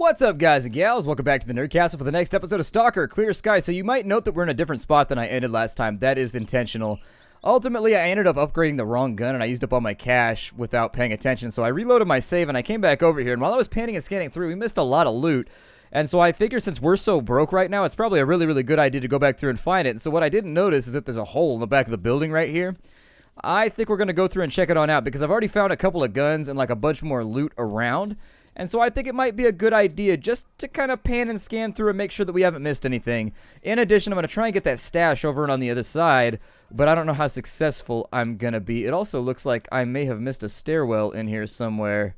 What's up, guys and gals? Welcome back to the Nerd Castle for the next episode of STALKER Clear Sky. So you might note that we're in a different spot than I ended last time. That is intentional. Ultimately, I ended up upgrading the wrong gun, and I used up all my cash without paying attention. So I reloaded my save, and I came back over here. And while I was panning and scanning through, we missed a lot of loot. And so I figure since we're so broke right now, it's probably a really good idea to go back through and find it. And so what I didn't notice is that there's a hole in the back of the building right here. I think we're going to go through and check it on out because I've already found a couple of guns and like a bunch more loot around. And so I think it might be a good idea just to kind of pan and scan through and make sure that we haven't missed anything. In addition, I'm going to try and get that stash over and on the other side, but I don't know how successful I'm going to be. It also looks like I may have missed a stairwell in here somewhere.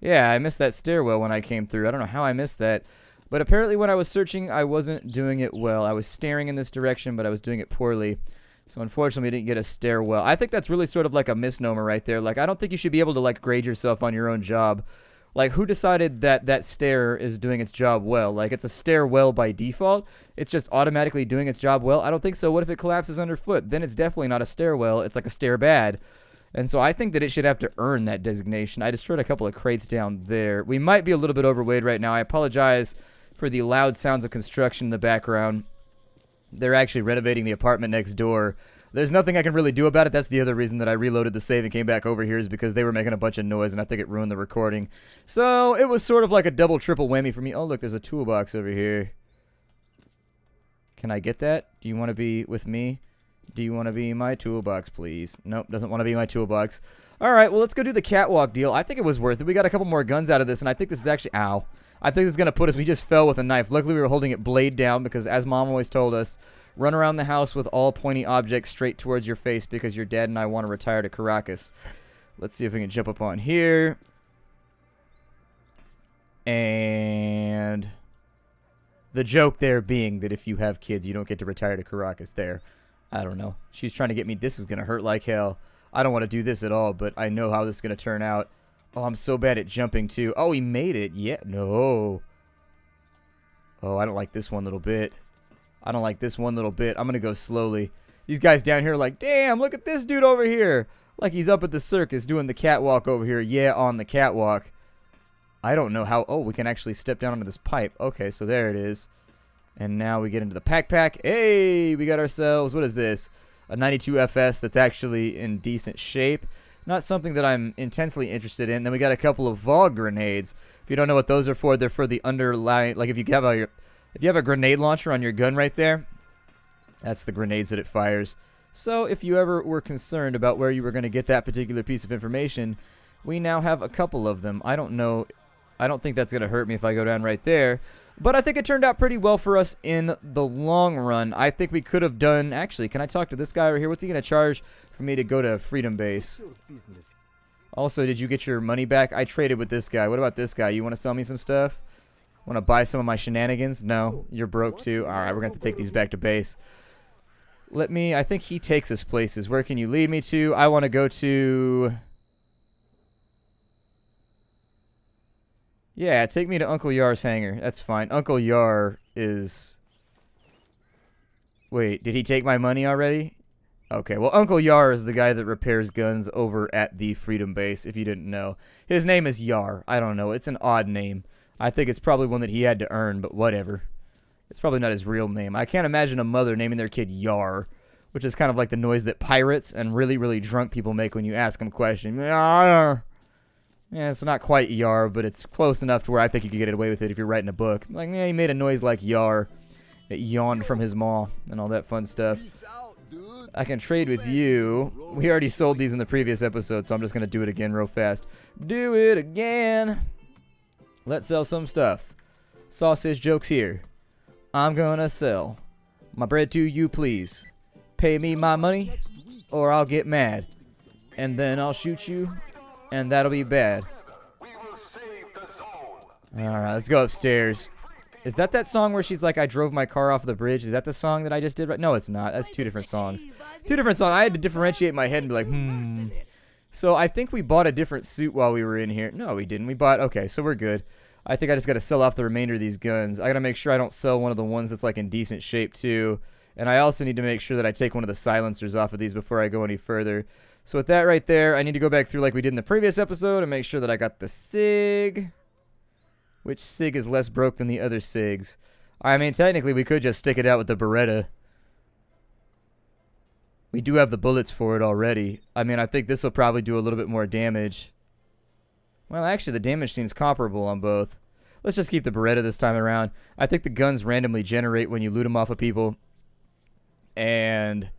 Yeah, I missed that stairwell when I came through. I don't know how I missed that, but apparently when I was searching, I wasn't doing it well. I was staring in this direction, but I was doing it poorly. So unfortunately, we didn't get a stairwell. I think that's really sort of like a misnomer right there. Like, I don't think you should be able to like grade yourself on your own job. Like, who decided that that stair is doing its job well? Like, it's a stairwell by default. It's just automatically doing its job well. I don't think so. What if it collapses underfoot? Then it's definitely not a stairwell. It's like a stair bad. And so I think that it should have to earn that designation. I destroyed a couple of crates down there. We might be a little bit overweight right now. I apologize for the loud sounds of construction in the background. They're actually renovating the apartment next door. There's nothing I can really do about it. That's the other reason that I reloaded the save and came back over here is because they were making a bunch of noise and I think it ruined the recording. So it was sort of like a double, triple whammy for me. Oh, look, there's a toolbox over here. Can I get that? Do you want to be with me? Do you want to be my toolbox, please? Nope, doesn't want to be my toolbox. All right, well, let's go do the catwalk deal. I think it was worth it. We got a couple more guns out of this, and I think this is actually... Ow. I think this is going to put us... We just fell with a knife. Luckily, we were holding it blade down because, as Mom always told us, run around the house with all pointy objects straight towards your face because your dad and I want to retire to Caracas. Let's see if we can jump up on here. And the joke there being that if you have kids, you don't get to retire to Caracas there. I don't know. She's trying to get me. This is going to hurt like hell. I don't want to do this at all, but I know how this is going to turn out. Oh, I'm so bad at jumping, too. Oh, he made it. Yeah. No. Oh, I don't like this one little bit. I don't like this one little bit. I'm going to go slowly. These guys down here are like, damn, look at this dude over here. Like he's up at the circus doing the catwalk over here. Yeah, on the catwalk. I don't know how. Oh, we can actually step down onto this pipe. Okay, so there it is. And now we get into the pack. Hey, we got ourselves, what is this? A 92 FS that's actually in decent shape. Not something that I'm intensely interested in. Then we got a couple of VOG grenades. If you don't know what those are for, they're for the underlying, like if you have a grenade launcher on your gun right there, that's the grenades that it fires. So if you ever were concerned about where you were going to get that particular piece of information, we now have a couple of them. I don't know. I don't think that's going to hurt me if I go down right there. But I think it turned out pretty well for us in the long run. I think we could have done... Actually, can I talk to this guy over here? What's he going to charge for me to go to Freedom Base? Also, did you get your money back? I traded with this guy. What about this guy? You want to sell me some stuff? Want to buy some of my shenanigans? No, you're broke too. Alright, we're going to have to take these back to base. I think he takes us places. Where can you lead me to? I want to go to... Yeah, take me to Uncle Yar's hangar. That's fine. Uncle Yar is... Wait, did he take my money already? Okay, well, Uncle Yar is the guy that repairs guns over at the Freedom Base, if you didn't know. His name is Yar. I don't know. It's an odd name. I think it's probably one that he had to earn, but whatever. It's probably not his real name. I can't imagine a mother naming their kid Yar, which is kind of like the noise that pirates and really drunk people make when you ask them questions. Yar. Yeah, it's not quite Yar, but it's close enough to where I think you could get away with it if you're writing a book. Like, yeah, he made a noise like Yar. It yawned from his maw and all that fun stuff. I can trade with you. We already sold these in the previous episode, so I'm just going to do it again real fast. Do it again. Let's sell some stuff. Sausage jokes here. I'm going to sell my bread to you, please. Pay me my money, or I'll get mad. And then I'll shoot you. And that'll be bad. Alright, let's go upstairs. Is that song where she's like, I drove my car off the bridge? Is that the song that I just did? Right? No, it's not. That's two different songs. Two different songs. I had to differentiate my head and be like, So I think we bought a different suit while we were in here. No, we didn't. We bought... Okay, so we're good. I think I just got to sell off the remainder of these guns. I got to make sure I don't sell one of the ones that's like in decent shape too. And I also need to make sure that I take one of the silencers off of these before I go any further. So with that right there, I need to go back through like we did in the previous episode and make sure that I got the SIG. Which SIG is less broke than the other SIGs? I mean, technically, we could just stick it out with the Beretta. We do have the bullets for it already. I mean, I think this will probably do a little bit more damage. Well, actually, the damage seems comparable on both. Let's just keep the Beretta this time around. I think the guns randomly generate when you loot them off of people. And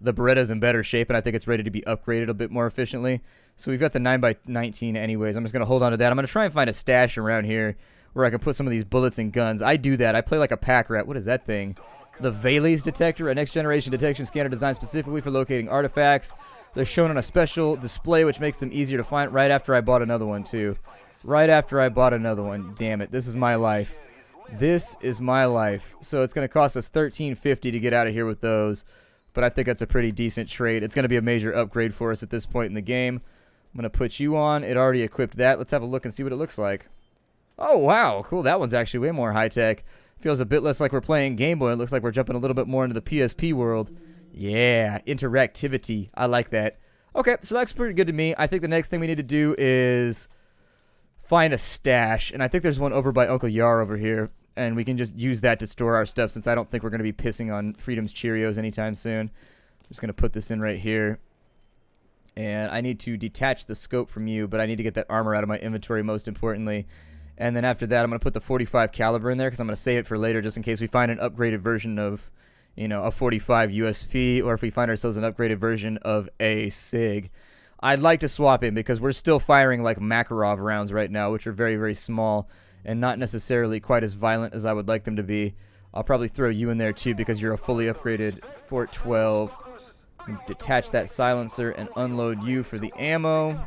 the Beretta's in better shape, and I think it's ready to be upgraded a bit more efficiently. So we've got the 9x19 anyways. I'm just going to hold on to that. I'm going to try and find a stash around here where I can put some of these bullets and guns. I do that. I play like a pack rat. What is that thing? The Vales detector, a next-generation detection scanner designed specifically for locating artifacts. They're shown on a special display, which makes them easier to find. Right after I bought another one, too. Right after I bought another one. Damn it. This is my life. This is my life. So it's going to cost us $13.50 to get out of here with those. But I think that's a pretty decent trade. It's going to be a major upgrade for us at this point in the game. I'm going to put you on. It already equipped that. Let's have a look and see what it looks like. Oh, wow. Cool. That one's actually way more high-tech. Feels a bit less like we're playing Game Boy. It looks like we're jumping a little bit more into the PSP world. Yeah, interactivity. I like that. Okay, so that's pretty good to me. I think the next thing we need to do is find a stash. And I think there's one over by Uncle Yar over here. And we can just use that to store our stuff since I don't think we're going to be pissing on Freedom's Cheerios anytime soon. I'm just going to put this in right here. And I need to detach the scope from you, but I need to get that armor out of my inventory most importantly. And then after that, I'm going to put the 45 caliber in there because I'm going to save it for later just in case we find an upgraded version of, you know, a 45 USP, or if we find ourselves an upgraded version of a SIG. I'd like to swap in because we're still firing like Makarov rounds right now, which are very, very small and not necessarily quite as violent as I would like them to be. I'll probably throw you in there too because you're a fully upgraded Fort 12. Detach that silencer and unload you for the ammo.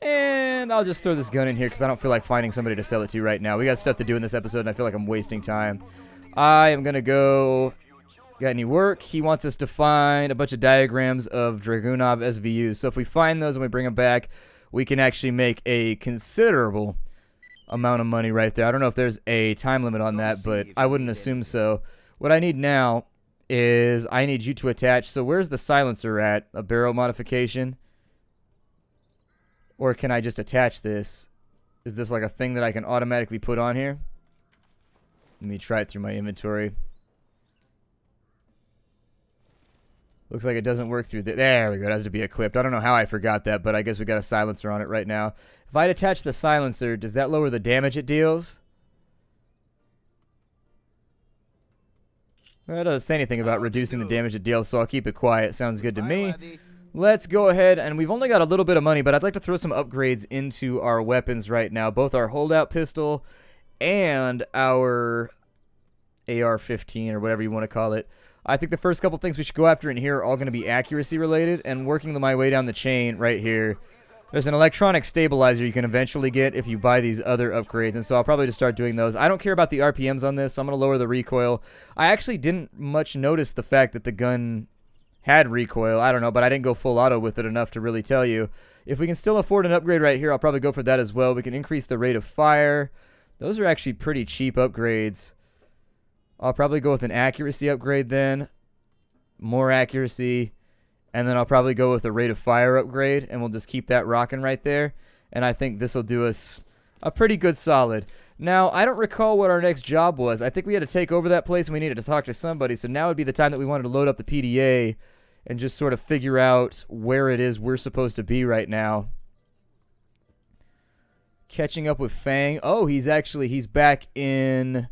And I'll just throw this gun in here because I don't feel like finding somebody to sell it to right now. We got stuff to do in this episode and I feel like I'm wasting time. I am going to go... Got any work? He wants us to find a bunch of diagrams of Dragunov SVUs. So if we find those and we bring them back, we can actually make a considerable amount of money right there. I don't know if there's a time limit on that, but I wouldn't assume so. What I need now is I need you to attach. So where's the silencer at? A barrel modification? Or can I just attach this? Is this like a thing that I can automatically put on here? Let me try it through my inventory. Looks like it doesn't work through there we go. It has to be equipped. I don't know how I forgot that, but I guess we got a silencer on it right now. If I attach the silencer, does that lower the damage it deals? Well, it doesn't say anything about reducing the damage it deals, so I'll keep it quiet. Sounds good to me. Let's go ahead, and we've only got a little bit of money, but I'd like to throw some upgrades into our weapons right now. Both our holdout pistol and our AR-15, or whatever you want to call it. I think the first couple things we should go after in here are all going to be accuracy related, and working my way down the chain right here. There's an electronic stabilizer you can eventually get if you buy these other upgrades, and so I'll probably just start doing those. I don't care about the RPMs on this, so I'm going to lower the recoil. I actually didn't much notice the fact that the gun had recoil. I don't know, but I didn't go full auto with it enough to really tell you. If we can still afford an upgrade right here, I'll probably go for that as well. We can increase the rate of fire. Those are actually pretty cheap upgrades. I'll probably go with an accuracy upgrade then. More accuracy. And then I'll probably go with a rate of fire upgrade. And we'll just keep that rocking right there. And I think this will do us a pretty good solid. Now, I don't recall what our next job was. I think we had to take over that place and we needed to talk to somebody. So now would be the time that we wanted to load up the PDA and just sort of figure out where it is we're supposed to be right now. Catching up with Fang. Oh, he's back in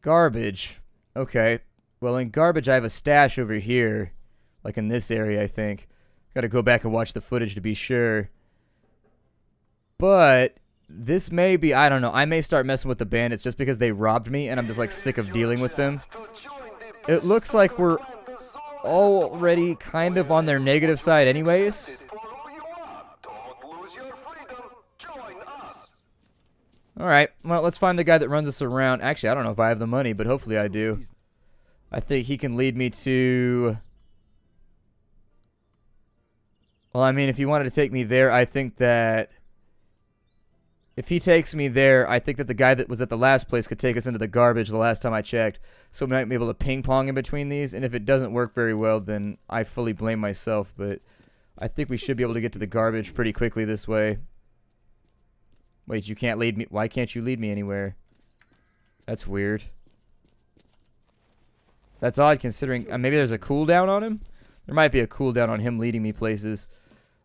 garbage. Okay. Well, in garbage, I have a stash over here. Like in this area, I think. Gotta go back and watch the footage to be sure. But this may be, I don't know. I may start messing with the bandits just because they robbed me and I'm just like sick of dealing with them. It looks like we're already kind of on their negative side anyways. Alright, well, let's find the guy that runs us around. Actually, I don't know if I have the money, but hopefully I do. I think he can lead me to... Well, I mean, if he wanted to take me there, I think that... If he takes me there, I think that the guy that was at the last place could take us into the garbage the last time I checked. So we might be able to ping-pong in between these, and if it doesn't work very well, then I fully blame myself. But I think we should be able to get to the garbage pretty quickly this way. Wait, you can't lead me. Why can't you lead me anywhere? That's weird. That's odd considering maybe there's a cooldown on him? There might be a cooldown on him leading me places.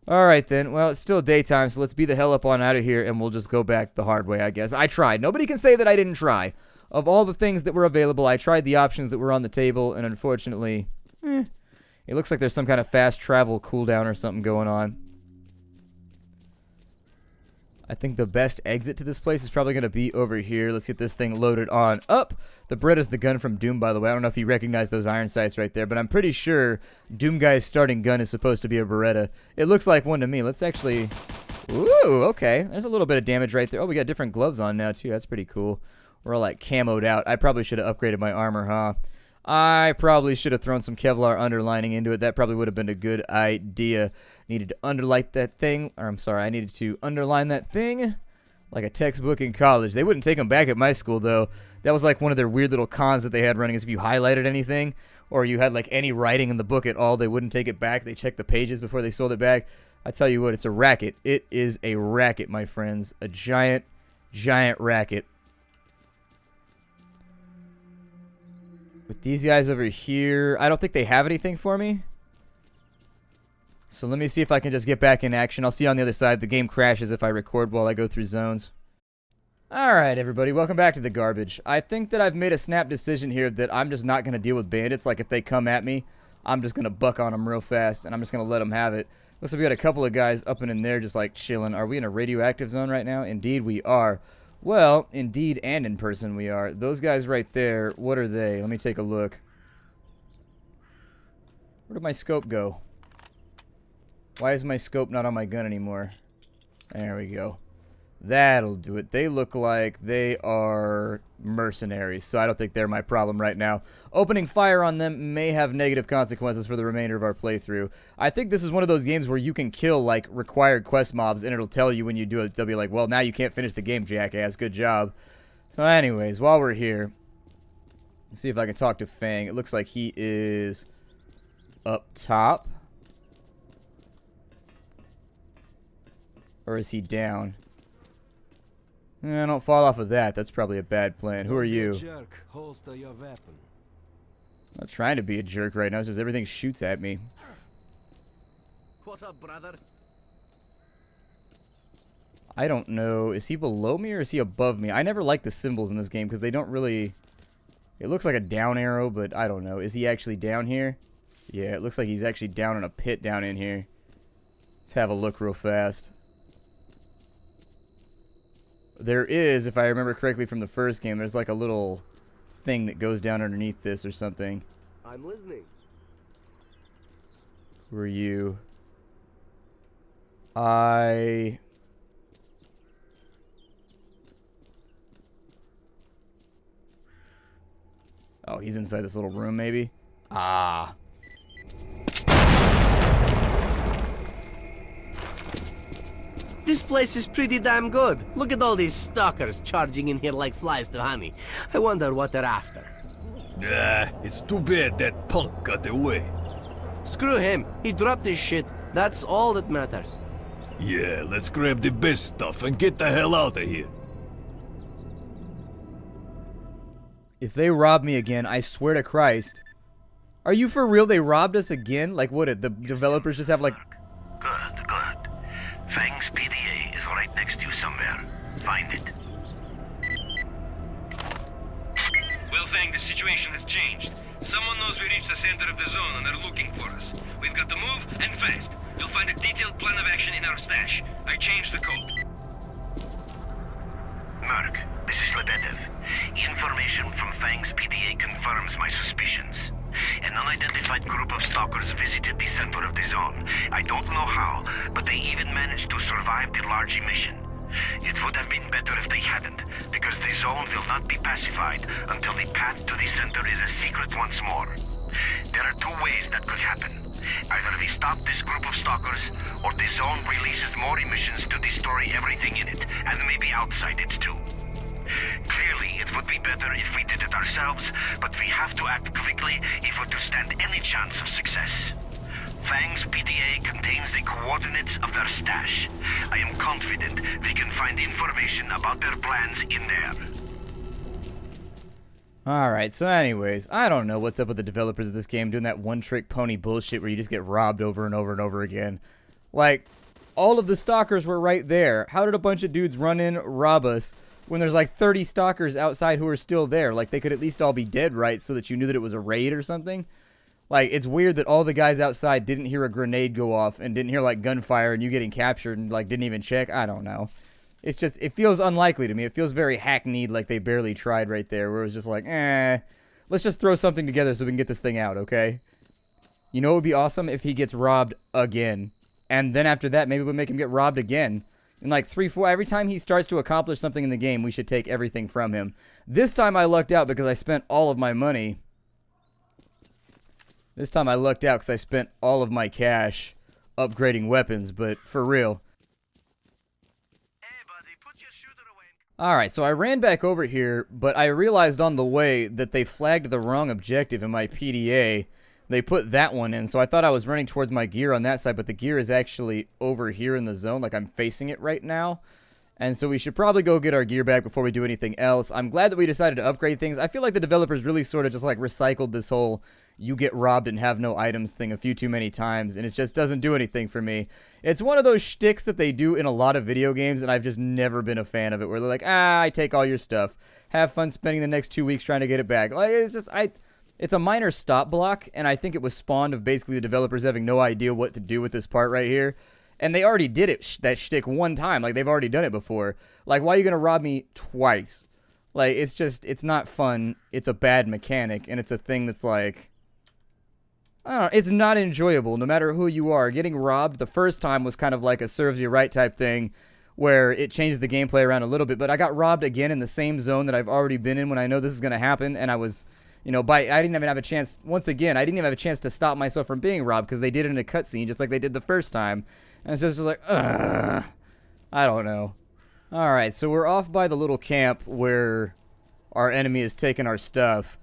Alright then. Well, it's still daytime, so let's be the hell up on out of here and we'll just go back the hard way, I guess. I tried. Nobody can say that I didn't try. Of all the things that were available, I tried the options that were on the table, and unfortunately, it looks like there's some kind of fast travel cooldown or something going on. I think the best exit to this place is probably going to be over here. Let's get this thing loaded on up. The Beretta's the gun from Doom, by the way. I don't know if you recognize those iron sights right there, but I'm pretty sure Doom Guy's starting gun is supposed to be a Beretta. It looks like one to me. Let's actually... Ooh, okay. There's a little bit of damage right there. Oh, we got different gloves on now, too. That's pretty cool. We're all, like, camoed out. I probably should have upgraded my armor, huh? I probably should have thrown some Kevlar underlining into it. That probably would have been a good idea. Needed to underlight that thing. Or, I'm sorry, I needed to underline that thing like a textbook in college. They wouldn't take them back at my school, though. That was like one of their weird little cons that they had running is if you highlighted anything or you had like any writing in the book at all, they wouldn't take it back. They checked the pages before they sold it back. I tell you what, it's a racket. It is a racket, my friends. A giant, giant racket. With these guys over here, I don't think they have anything for me. So let me see if I can just get back in action. I'll see you on the other side. The game crashes if I record while I go through zones. Alright, everybody. Welcome back to the garbage. I think that I've made a snap decision here that I'm just not going to deal with bandits. Like, if they come at me, I'm just going to buck on them real fast, and I'm just going to let them have it. Looks like we got a couple of guys up and in there just, like, chilling. Are we in a radioactive zone right now? Indeed, we are. Well, indeed and in person we are. Those guys right there, what are they? Let me take a look. Where did my scope go? Why is my scope not on my gun anymore? There we go. That'll do it. They look like they are mercenaries, so I don't think they're my problem right now. Opening fire on them may have negative consequences for the remainder of our playthrough. I think this is one of those games where you can kill, like, required quest mobs, and it'll tell you when you do it. They'll be like, well, now you can't finish the game, jackass. Good job. So anyways, while we're here, let's see if I can talk to Fang. It looks like he is up top. Or is he down? Don't fall off of that. That's probably a bad plan. Who are you? Jerk, holster your weapon. I'm not trying to be a jerk right now. It's just everything shoots at me. What up, brother? I don't know. Is he below me or is he above me? I never like the symbols in this game because they don't really... It looks like a down arrow, but I don't know. Is he actually down here? Yeah, it looks like he's actually down in a pit down in here. Let's have a look real fast. There is, if I remember correctly from the first game, there's like a little thing that goes down underneath this or something. I'm listening. Who are you? Oh, he's inside this little room, maybe? Ah. This place is pretty damn good. Look at all these stalkers charging in here like flies to honey. I wonder what they're after. It's too bad that punk got away. Screw him. He dropped his shit. That's all that matters. Yeah, let's grab the best stuff and get the hell out of here. If they rob me again, I swear to Christ. Are you for real? They robbed us again? Like, what, the developers just have, like... Good, good. Fang's PDA is right next to you somewhere. Find it. Well, Fang, the situation has changed. Someone knows we reached the center of the zone and they're looking for us. We've got to move, and fast. You'll find a detailed plan of action in our stash. I changed the code. Merc, this is Lebedev. Information from Fang's PDA confirms my suspicions. An unidentified group of stalkers visited the center of the zone. I don't know how, but they even managed to survive the large emission. It would have been better if they hadn't, because the zone will not be pacified until the path to the center is a secret once more. There are two ways that could happen. Either we stop this group of stalkers, or the zone releases more emissions to destroy everything in it, and maybe outside it too. Clearly, it would be better if we did it ourselves, but we have to act quickly if we're to stand any chance of success. Fang's PDA contains the coordinates of their stash. I am confident we can find information about their plans in there. Alright, so anyways, I don't know what's up with the developers of this game doing that one-trick pony bullshit where you just get robbed over and over and over again. Like, all of the stalkers were right there. How did a bunch of dudes run in, rob us, when there's like 30 stalkers outside who are still there? Like, they could at least all be dead, right, so that you knew that it was a raid or something? Like, it's weird that all the guys outside didn't hear a grenade go off and didn't hear, like, gunfire and you getting captured and, like, didn't even check. I don't know. It's just, it feels unlikely to me. It feels very hackneyed, like they barely tried right there, where it was just like, let's just throw something together so we can get this thing out, okay? You know what would be awesome? If he gets robbed again. And then after that, maybe we'll make him get robbed again. In like 3, 4, every time he starts to accomplish something in the game, we should take everything from him. This time I lucked out because I spent all of my money. This time I lucked out because I spent all of my cash upgrading weapons, but for real. Alright, so I ran back over here, but I realized on the way that they flagged the wrong objective in my PDA. They put that one in, so I thought I was running towards my gear on that side, but the gear is actually over here in the zone, like I'm facing it right now. And so we should probably go get our gear back before we do anything else. I'm glad that we decided to upgrade things. I feel like the developers really sort of just like recycled this whole you get robbed and have no items thing a few too many times, and it just doesn't do anything for me. It's one of those shticks that they do in a lot of video games, and I've just never been a fan of it, where they're like, I take all your stuff. Have fun spending the next 2 weeks trying to get it back. Like, it's just, it's a minor stop block, and I think it was spawned of basically the developers having no idea what to do with this part right here. And they already did it, that shtick one time. Like, they've already done it before. Like, why are you going to rob me twice? Like, it's just, it's not fun. It's a bad mechanic, and it's a thing that's like, I don't know, it's not enjoyable no matter who you are. Getting robbed the first time was kind of like a serves you right type thing where it changed the gameplay around a little bit, but I got robbed again in the same zone that I've already been in when I know this is going to happen, and I was, you know, I didn't even have a chance, once again, I didn't even have a chance to stop myself from being robbed because they did it in a cutscene just like they did the first time. And so it's just like, ugh, I don't know. Alright, so we're off by the little camp where our enemy has taken our stuff.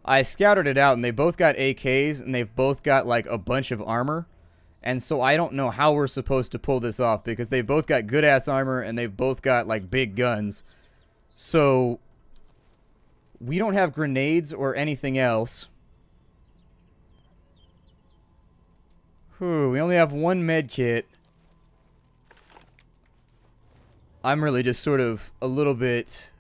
I scouted it out, and they both got AKs, and they've both got, like, a bunch of armor. And so I don't know how we're supposed to pull this off, because they've both got good-ass armor, and they've both got, like, big guns. So we don't have grenades or anything else. Whew, we only have one med kit. I'm really just sort of a little bit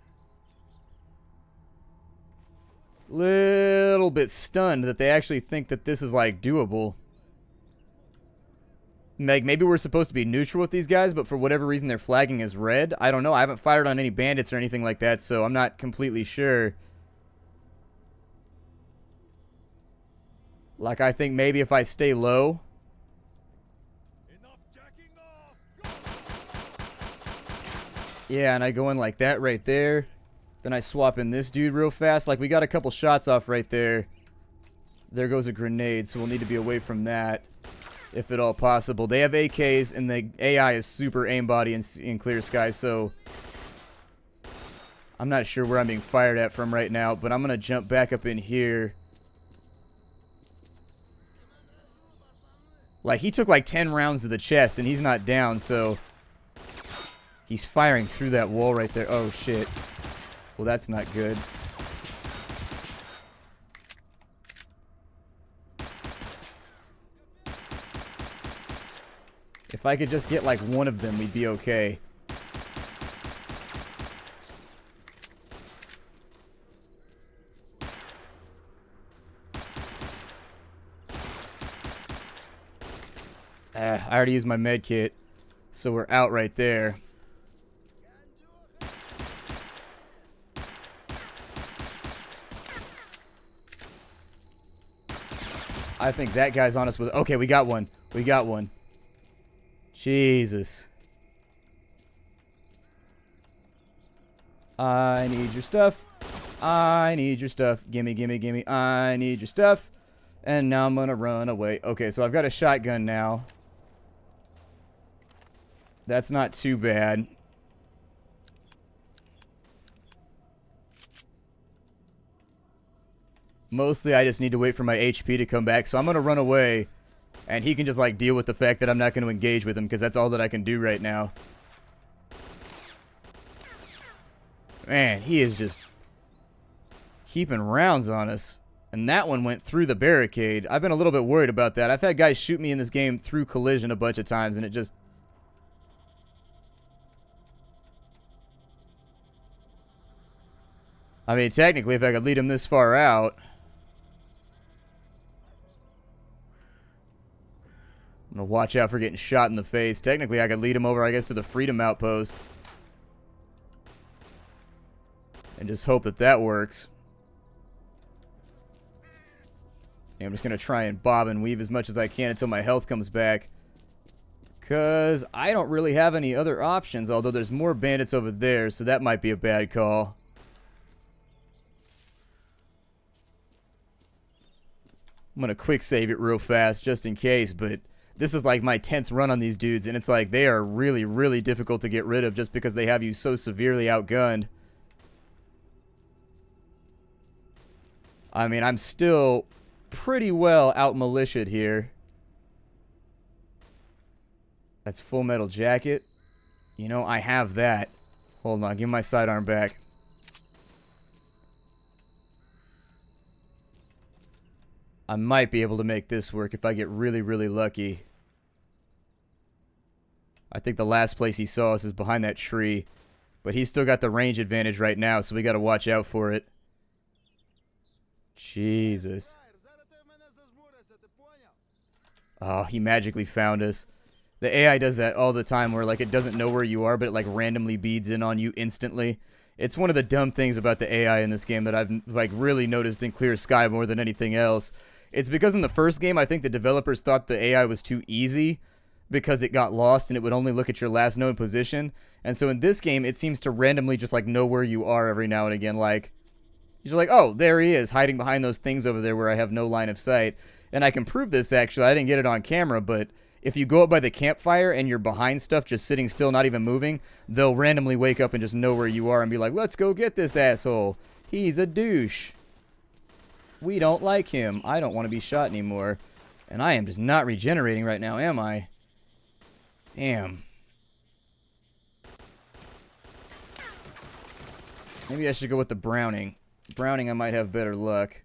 stunned that they actually think that this is like doable. Like, maybe we're supposed to be neutral with these guys, but for whatever reason they're flagging as red. I don't know. I haven't fired on any bandits or anything like that, so I'm not completely sure. Like, I think maybe if I stay low. Yeah, and I go in like that right there. Then I swap in this dude real fast. Like, we got a couple shots off right there. There goes a grenade, so we'll need to be away from that, if at all possible. They have AKs, and the AI is super aimbody in Clear Sky, so I'm not sure where I'm being fired at from right now, but I'm going to jump back up in here. Like, he took like 10 rounds to the chest, and he's not down, so he's firing through that wall right there. Oh, shit. Well, that's not good. If I could just get like one of them, we'd be okay. I already used my med kit, so we're out right there. I think that guy's on us with... Okay, we got one. We got one. Jesus. I need your stuff. I need your stuff. Gimme, gimme, gimme. I need your stuff. And now I'm gonna run away. Okay, so I've got a shotgun now. That's not too bad. Mostly I just need to wait for my HP to come back, so I'm gonna run away And he can just, like, deal with the fact that I'm not going to engage with him, because that's all that I can do right now. Man, he is just keeping rounds on us. And that one went through the barricade. I've been a little bit worried about that. I've had guys shoot me in this game through collision a bunch of times, and it just... I mean, technically, if I could lead him this far out... I'm going to watch out for getting shot in the face. Technically, I could lead him over, I guess, to the Freedom Outpost. And just hope that that works. And I'm just going to try and bob and weave as much as I can until my health comes back. Because I don't really have any other options, although there's more bandits over there, so that might be a bad call. I'm going to quick save it real fast just in case, but this is like my 10th run on these dudes, and it's like they are really, really difficult to get rid of just because they have you so severely outgunned. I mean, I'm still pretty well out-militiaed here. That's Full Metal Jacket. You know, I have that. Hold on, give my sidearm back. I might be able to make this work if I get really, really lucky. I think the last place he saw us is behind that tree. But he's still got the range advantage right now, so we got to watch out for it. Jesus. Oh, he magically found us. The AI does that all the time where, like, it doesn't know where you are, but it, like, randomly beads in on you instantly. It's one of the dumb things about the AI in this game that I've, like, really noticed in Clear Sky more than anything else. It's because in the first game, I think the developers thought the AI was too easy because it got lost and it would only look at your last known position. And so in this game, it seems to randomly just, like, know where you are every now and again. Like, you're like, oh, there he is, hiding behind those things over there where I have no line of sight. And I can prove this, actually. I didn't get it on camera, but if you go up by the campfire and you're behind stuff, just sitting still, not even moving, they'll randomly wake up and just know where you are and be like, let's go get this asshole. He's a douche. We don't like him. I don't want to be shot anymore. And I am just not regenerating right now, am I? Damn. Maybe I should go with the Browning. Browning, I might have better luck.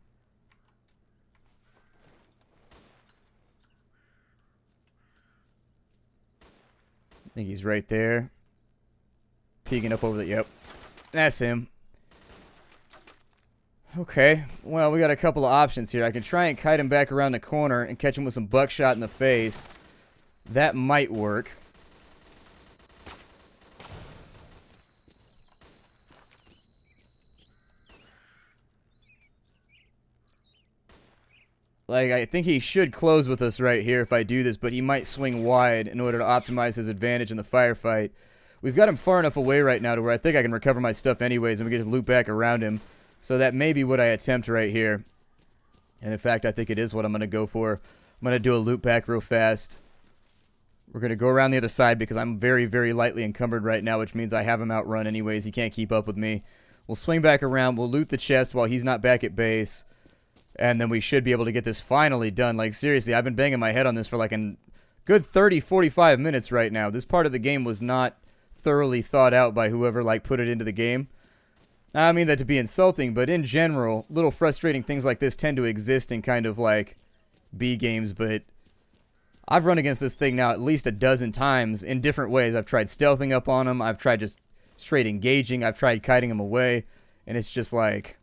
I think he's right there. Peeking up over the... Yep. That's him. Okay. Well, we got a couple of options here. I can try and kite him back around the corner and catch him with some buckshot in the face. That might work. Like, I think he should close with us right here if I do this, but he might swing wide in order to optimize his advantage in the firefight. We've got him far enough away right now to where I think I can recover my stuff anyways, and we can just loop back around him. So that may be what I attempt right here. And in fact, I think it is what I'm going to go for. I'm going to do a loop back real fast. We're going to go around the other side because I'm very, very lightly encumbered right now, which means I have him outrun anyways. He can't keep up with me. We'll swing back around. We'll loot the chest while he's not back at base. And then we should be able to get this finally done. Like, seriously, I've been banging my head on this for like a good 30, 45 minutes right now. This part of the game was not thoroughly thought out by whoever, like, put it into the game. I mean that to be insulting, but in general, little frustrating things like this tend to exist in kind of, like, B games, but I've run against this thing now at least a dozen times in different ways. I've tried stealthing up on him. I've tried just straight engaging. I've tried kiting him away, and it's just like...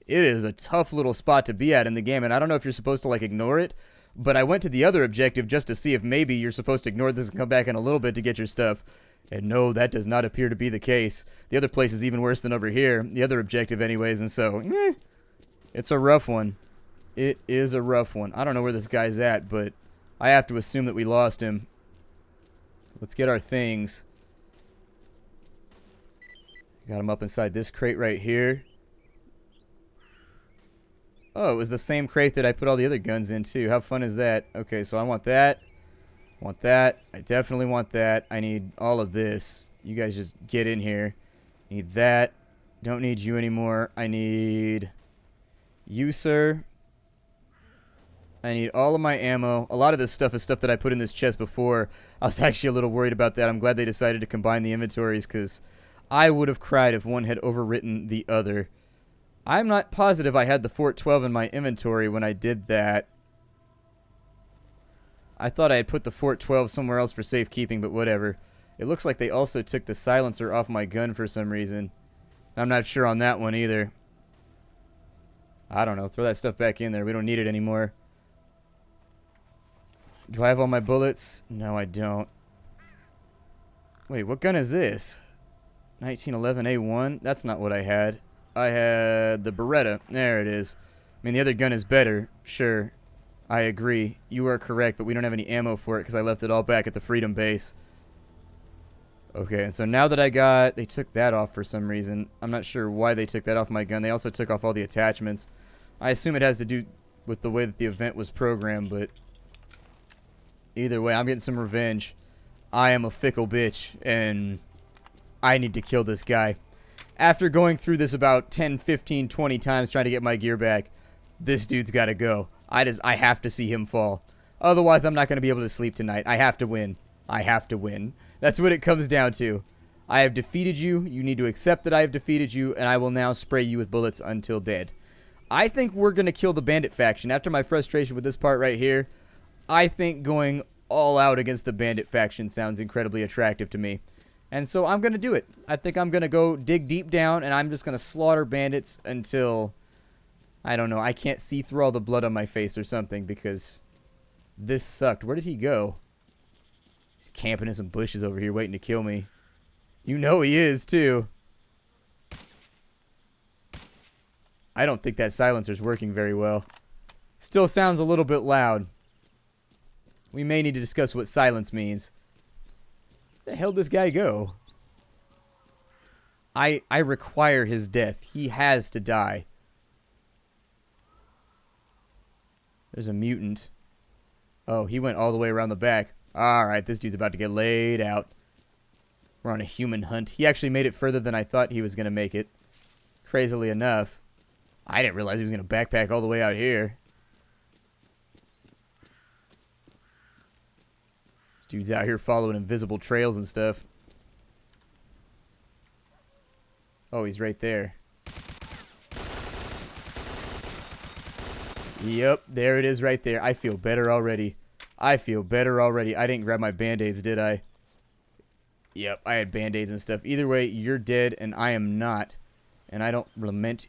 It is a tough little spot to be at in the game, and I don't know if you're supposed to, like, ignore it, but I went to the other objective just to see if maybe you're supposed to ignore this and come back in a little bit to get your stuff, and no, that does not appear to be the case. The other place is even worse than over here, the other objective anyways, and so, it's a rough one. It is a rough one. I don't know where this guy's at, but I have to assume that we lost him. Let's get our things. Got him up inside this crate right here. Oh, it was the same crate that I put all the other guns in, too. How fun is that? Okay, so I want that. Want that. I definitely want that. I need all of this. You guys just get in here. Need that. Don't need you anymore. I need you, sir. I need all of my ammo. A lot of this stuff is stuff that I put in this chest before. I was actually a little worried about that. I'm glad they decided to combine the inventories because I would have cried if one had overwritten the other. I'm not positive I had the Fort 12 in my inventory when I did that. I thought I had put the Fort 12 somewhere else for safekeeping, but whatever. It looks like they also took the silencer off my gun for some reason. I'm not sure on that one either. I don't know. Throw that stuff back in there. We don't need it anymore. Do I have all my bullets? No, I don't. Wait, what gun is this? 1911A1? That's not what I had. I had the Beretta. There it is. I mean, the other gun is better. Sure. I agree. You are correct, but we don't have any ammo for it because I left it all back at the Freedom Base. Okay, and so now that I got... They took that off for some reason. I'm not sure why they took that off my gun. They also took off all the attachments. I assume it has to do with the way that the event was programmed, but... Either way, I'm getting some revenge. I am a fickle bitch, and I need to kill this guy. After going through this about 10, 15, 20 times trying to get my gear back, this dude's got to go. I have to see him fall. Otherwise, I'm not going to be able to sleep tonight. I have to win. I have to win. That's what it comes down to. I have defeated you. You need to accept that I have defeated you, and I will now spray you with bullets until dead. I think we're going to kill the bandit faction. After my frustration with this part right here, I think going all out against the bandit faction sounds incredibly attractive to me. And so I'm going to do it. I think I'm going to go dig deep down, and I'm just going to slaughter bandits until, I don't know, I can't see through all the blood on my face or something because this sucked. Where did he go? He's camping in some bushes over here waiting to kill me. You know he is, too. I don't think that silencer's working very well. Still sounds a little bit loud. We may need to discuss what silence means. Where the hell did this guy go? I require his death. He has to die. There's a mutant. Oh, he went all the way around the back. Alright, this dude's about to get laid out. We're on a human hunt. He actually made it further than I thought he was going to make it. Crazily enough. I didn't realize he was going to backpack all the way out here. This dude's out here following invisible trails and stuff. Oh, he's right there. Yep, there it is right there. I feel better already. I feel better already. I didn't grab my band-aids, did I? Yep, I had band-aids and stuff. Either way, you're dead and I am not. And I don't lament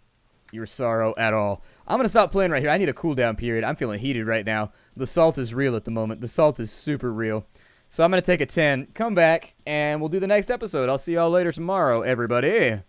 your sorrow at all. I'm going to stop playing right here. I need a cooldown period. I'm feeling heated right now. The salt is real at the moment. The salt is super real. So I'm going to take a 10, come back, and we'll do the next episode. I'll see y'all later tomorrow, everybody.